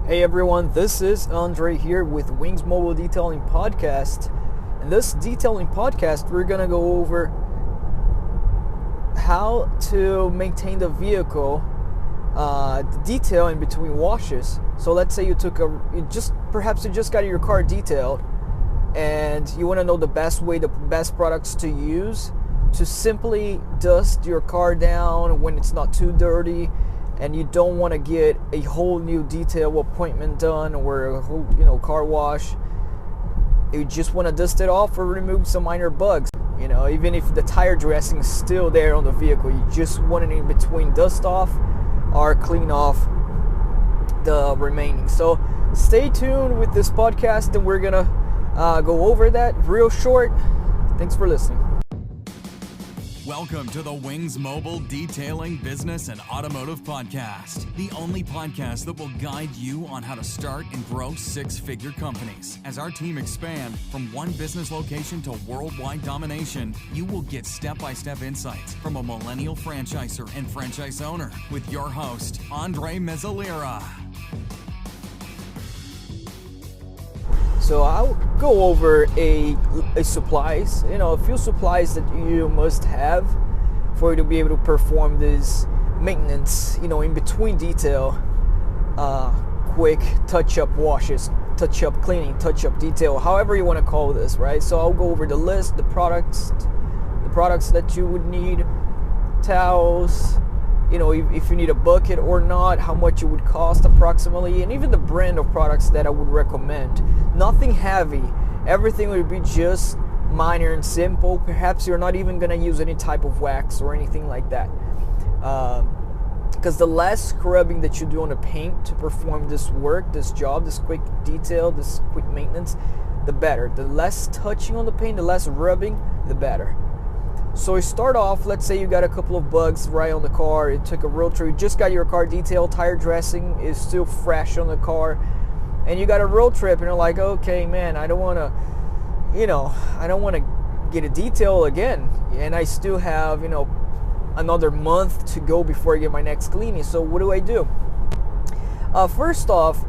Hey everyone, this is Andre here with Wings Mobile Detailing Podcast. In this detailing podcast, we're gonna go over how to maintain the vehicle, the detail in between washes. So let's say you just got your car detailed, and you want to know the best products to use to simply dust your car down when it's not too dirty. And you don't want to get a whole new detail appointment done or a whole, car wash. You just want to dust it off or remove some minor bugs. Even if the tire dressing is still there on the vehicle, you just want it in between dust off or clean off the remaining. So stay tuned with this podcast, and we're gonna go over that real short. Thanks for listening. Welcome to the Wings Mobile Detailing Business and Automotive Podcast, the only podcast that will guide you on how to start and grow six-figure companies. As our team expand from one business location to worldwide domination, you will get step-by-step insights from a millennial franchisor and franchise owner with your host, Andre Mezzalera. So I'll go over a supplies, a few supplies that you must have for you to be able to perform this maintenance, in between detail, quick touch-up washes, touch-up cleaning, touch-up detail, however you want to call this, right? So I'll go over the list, the products that you would need, towels, if you need a bucket or not, how much it would cost approximately, and even the brand of products that I would recommend. Nothing heavy. Everything would be just minor and simple. Perhaps you're not even going to use any type of wax or anything like that. Because the less scrubbing that you do on the paint to perform this work, this job, this quick detail, this quick maintenance, the better. The less touching on the paint, the less rubbing, the better. So you start off, let's say you got a couple of bugs right on the car, you took a road trip, you just got your car detailed, tire dressing is still fresh on the car, and you got a road trip and you're like, okay man, I don't want to get a detail again, and I still have, another month to go before I get my next cleaning. So what do I do? First off,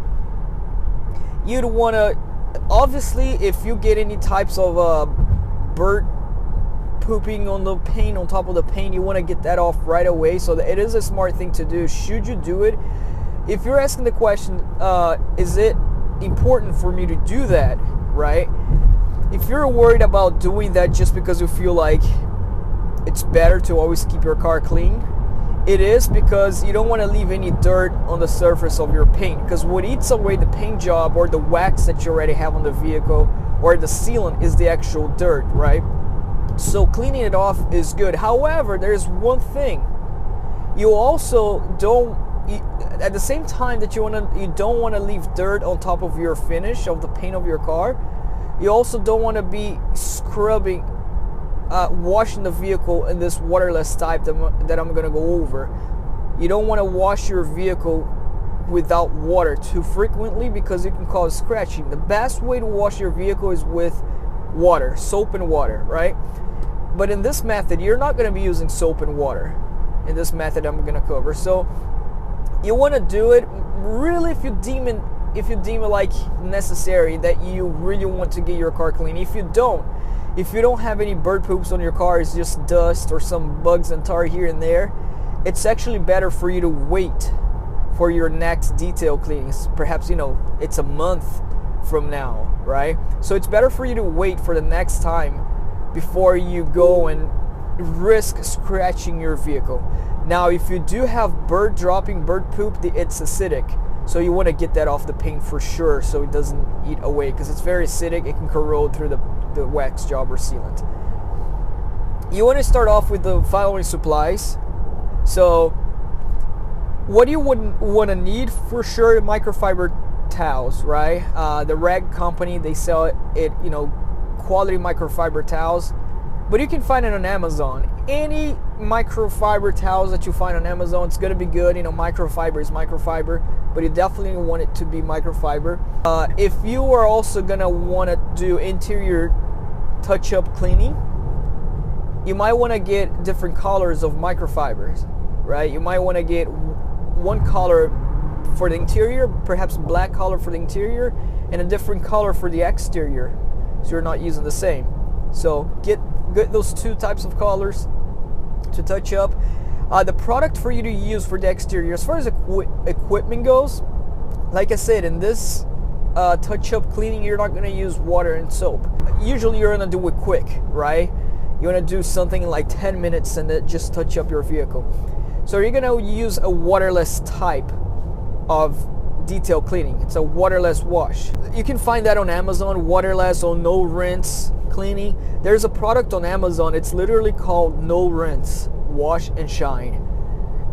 you'd want to, obviously, if you get any types of bird pooping on the paint, on top of the paint, you want to get that off right away. So it is a smart thing to do. Should you do it? If you're asking the question, is it important for me to do that, right? If you're worried about doing that just because you feel like it's better to always keep your car clean, it is, because you don't want to leave any dirt on the surface of your paint, because what eats away the paint job or the wax that you already have on the vehicle or the sealant is the actual dirt, right? So cleaning it off is good. However, there's one thing. You also don't, at the same time that you don't want to leave dirt on top of your finish of the paint of your car, you also don't want to be scrubbing, washing the vehicle in this waterless type that I'm going to go over. You don't want to wash your vehicle without water too frequently, because it can cause scratching. The best way to wash your vehicle is with water, soap and water, right? But in this method, you're not going to be using soap and water. In this method I'm going to cover. So you want to do it really if you deem it like necessary, that you really want to get your car clean. If you don't have any bird poops on your car, it's just dust or some bugs and tar here and there, it's actually better for you to wait for your next detail cleanings. Perhaps, it's a month from now, right? So it's better for you to wait for the next time before you go and risk scratching your vehicle. Now, if you do have bird poop, it's acidic, so you want to get that off the paint for sure, so it doesn't eat away, because it's very acidic. It can corrode through the wax job or sealant. You want to start off with the following supplies. So what you would want to need for sure: microfiber towels, right? The rag company, they sell it, quality microfiber towels, but you can find it on Amazon. Any microfiber towels that you find on Amazon, it's going to be good. Microfiber is microfiber, but you definitely want it to be microfiber. If you are also going to want to do interior touch-up cleaning, you might want to get different colors of microfibers, right? You might want to get one color for the interior, perhaps black color for the interior, and a different color for the exterior, so you're not using the same. So get those two types of colors to touch up. The product for you to use for the exterior, as far as equipment goes, like I said, in this touch-up cleaning, you're not going to use water and soap. Usually you're going to do it quick, right? You want to do something in like 10 minutes and then just touch up your vehicle. So you're going to use a waterless type of detail cleaning. It's a waterless wash. You can find that on Amazon, waterless or no rinse cleaning. There's a product on Amazon, it's literally called no rinse wash and shine.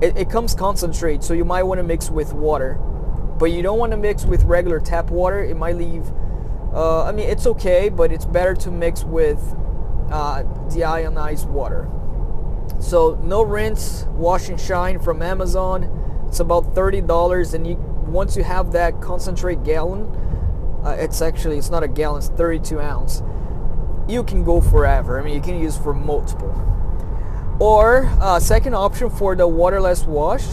It comes concentrate, so you might want to mix with water, but you don't want to mix with regular tap water. It might leave I mean, it's okay, but it's better to mix with deionized water. So no rinse wash and shine from Amazon. It's about $30, and once you have that concentrate gallon, it's not a gallon, it's 32 ounce. You can go forever. I mean, you can use for multiple. Or second option for the waterless wash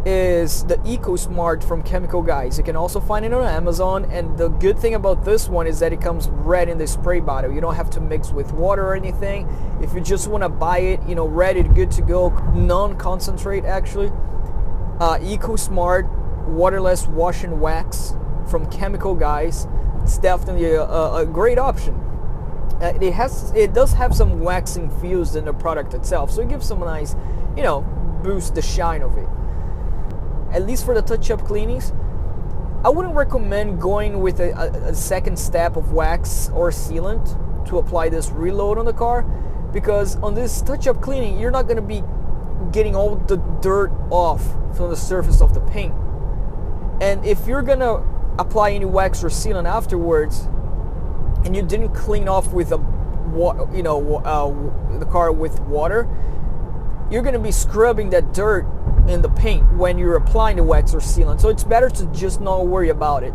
is the EcoSmart from Chemical Guys. You can also find it on Amazon, and the good thing about this one is that it comes red in the spray bottle. You don't have to mix with water or anything. If you just want to buy it, ready, good to go, non-concentrate actually, EcoSmart waterless wash and wax from Chemical Guys, it's definitely a great option. It does have some wax infused in the product itself, so it gives some nice, boost the shine of it. At least for the touch-up cleanings, I wouldn't recommend going with a second step of wax or sealant to apply this reload on the car, because on this touch-up cleaning, you're not going to be getting all the dirt off from the surface of the paint. And if you're going to apply any wax or sealant afterwards, and you didn't clean off with the car with water, you're going to be scrubbing that dirt in the paint when you're applying the wax or sealant. So it's better to just not worry about it,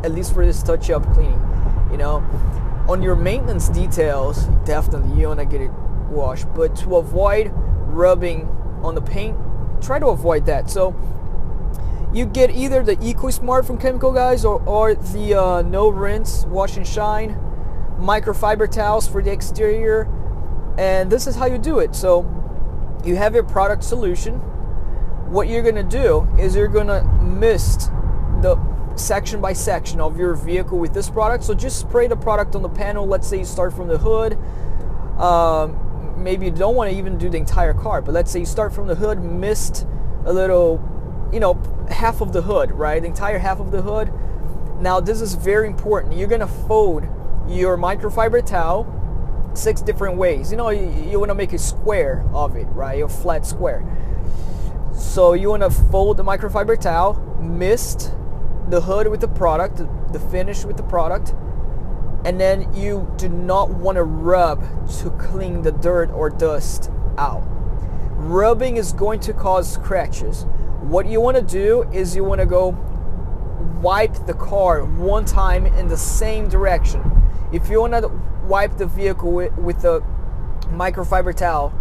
at least for this touch-up cleaning. On your maintenance details, definitely you want to get it washed, but to avoid rubbing on the paint, try to avoid that. So you get either the EcoSmart from Chemical Guys or the no rinse wash and shine microfiber towels for the exterior, and this is how you do it. So you have your product solution. What you're going to do is you're going to mist the section by section of your vehicle with this product. So just spray the product on the panel. Let's say you start from the hood. Maybe you don't want to even do the entire car, but let's say you start from the hood, mist a little, half of the hood, right? The entire half of the hood. Now this is very important. You're going to fold your microfiber towel 6 different ways. You want to make a square of it, right? A flat square. So you want to fold the microfiber towel, mist the hood with the product, the finish with the product, and then you do not want to rub to clean the dirt or dust out. Rubbing is going to cause scratches. What you want to do is you want to go wipe the car one time in the same direction. If you want to wipe the vehicle with the microfiber towel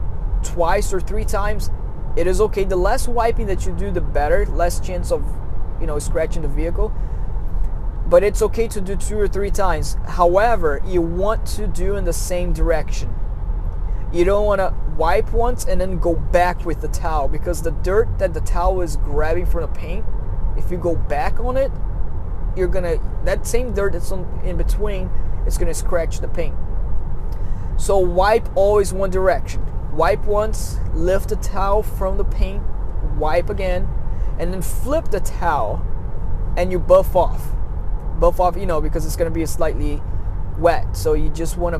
twice or 3 times, it is okay. The less wiping that you do, the better. Less chance of, scratching the vehicle. But it's okay to do 2 or 3 times. However, you want to do in the same direction. You don't want to wipe once and then go back with the towel, because the dirt that the towel is grabbing from the paint, if you go back on it, that same dirt that's in between, it's going to scratch the paint. So wipe always one direction. Wipe once, lift the towel from the paint, wipe again, and then flip the towel and you buff off. Buff off, because it's going to be slightly wet. So you just want to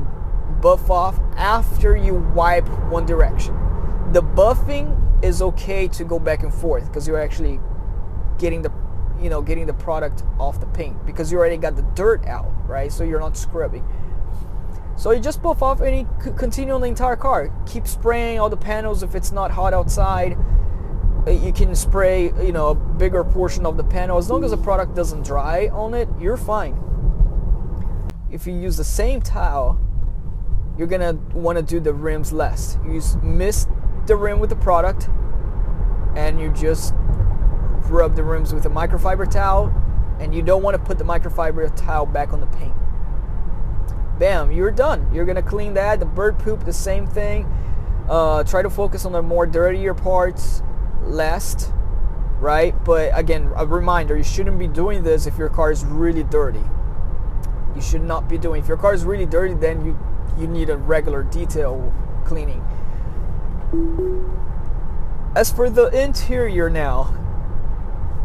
buff off after you wipe one direction. The buffing is okay to go back and forth, because you're actually getting the product off the paint, because you already got the dirt out, right? So you're not scrubbing. So you just buff off and you continue on the entire car. Keep spraying all the panels if it's not hot outside. You can spray, a bigger portion of the panel. As long as the product doesn't dry on it, you're fine. If you use the same towel, you're gonna want to do the rims less. You mist the rim with the product, and you just rub the rims with a microfiber towel, and you don't want to put the microfiber towel back on the paint. Bam, you're done. You're gonna clean that. The bird poop, the same thing. Try to focus on the more dirtier parts last, right? But again, a reminder, you shouldn't be doing this if your car is really dirty. You should not be doing. If your car is really dirty, then you need a regular detail cleaning. As for the interior now,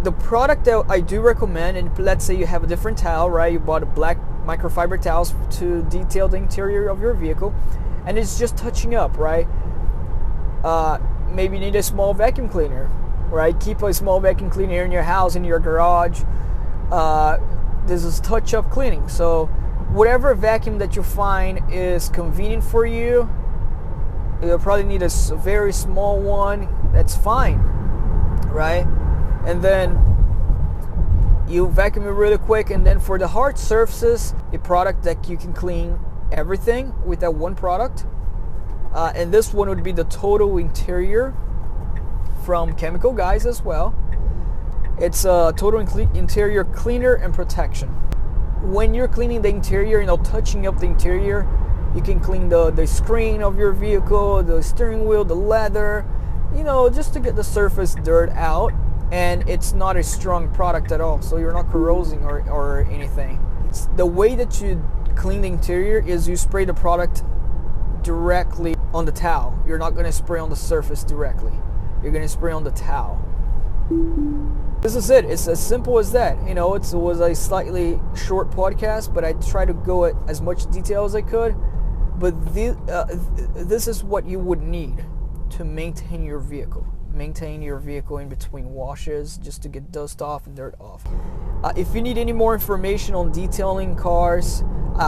the product that I do recommend, and let's say you have a different towel, right? You bought a black microfiber towels to detail the interior of your vehicle, and it's just touching up, right? Maybe you need a small vacuum cleaner, right? Keep a small vacuum cleaner in your house, in your garage. This is touch-up cleaning. So whatever vacuum that you find is convenient for you, you'll probably need a very small one. That's fine, right? And then you vacuum it really quick. And then for the hard surfaces, a product that you can clean everything with that one product. And this one would be the Total Interior from Chemical Guys as well. It's a Total Interior Cleaner and Protection. When you're cleaning the interior, touching up the interior, you can clean the screen of your vehicle, the steering wheel, the leather, just to get the surface dirt out. And it's not a strong product at all, so you're not corrosing or anything. The way that you clean the interior is you spray the product directly on the towel. You're not going to spray on the surface directly. You're going to spray on the towel. This is it. It's as simple as that. It was a slightly short podcast, but I tried to go at as much detail as I could. But this is what you would need to maintain your vehicle. Maintain your vehicle in between washes, just to get dust off and dirt off. If you need any more information on detailing cars,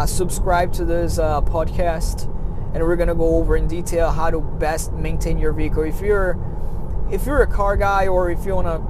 subscribe to this podcast, and we're gonna go over in detail how to best maintain your vehicle. If you're a car guy, or if you wanna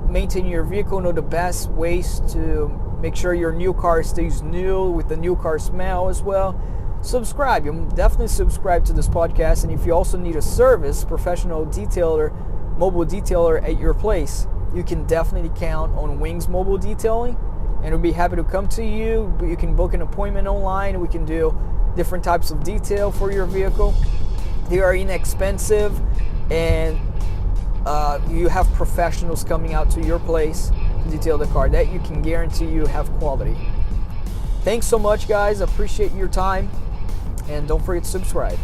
maintain your vehicle, know the best ways to make sure your new car stays new with the new car smell as well, subscribe. You definitely subscribe to this podcast. And if you also need a service, professional detailer, mobile detailer at your place, you can definitely count on Wings Mobile Detailing, and we'll be happy to come to you. You can book an appointment online. We can do different types of detail for your vehicle. They are inexpensive, and you have professionals coming out to your place to detail the car that you can guarantee you have quality. Thanks so much, guys. I appreciate your time, and don't forget to subscribe.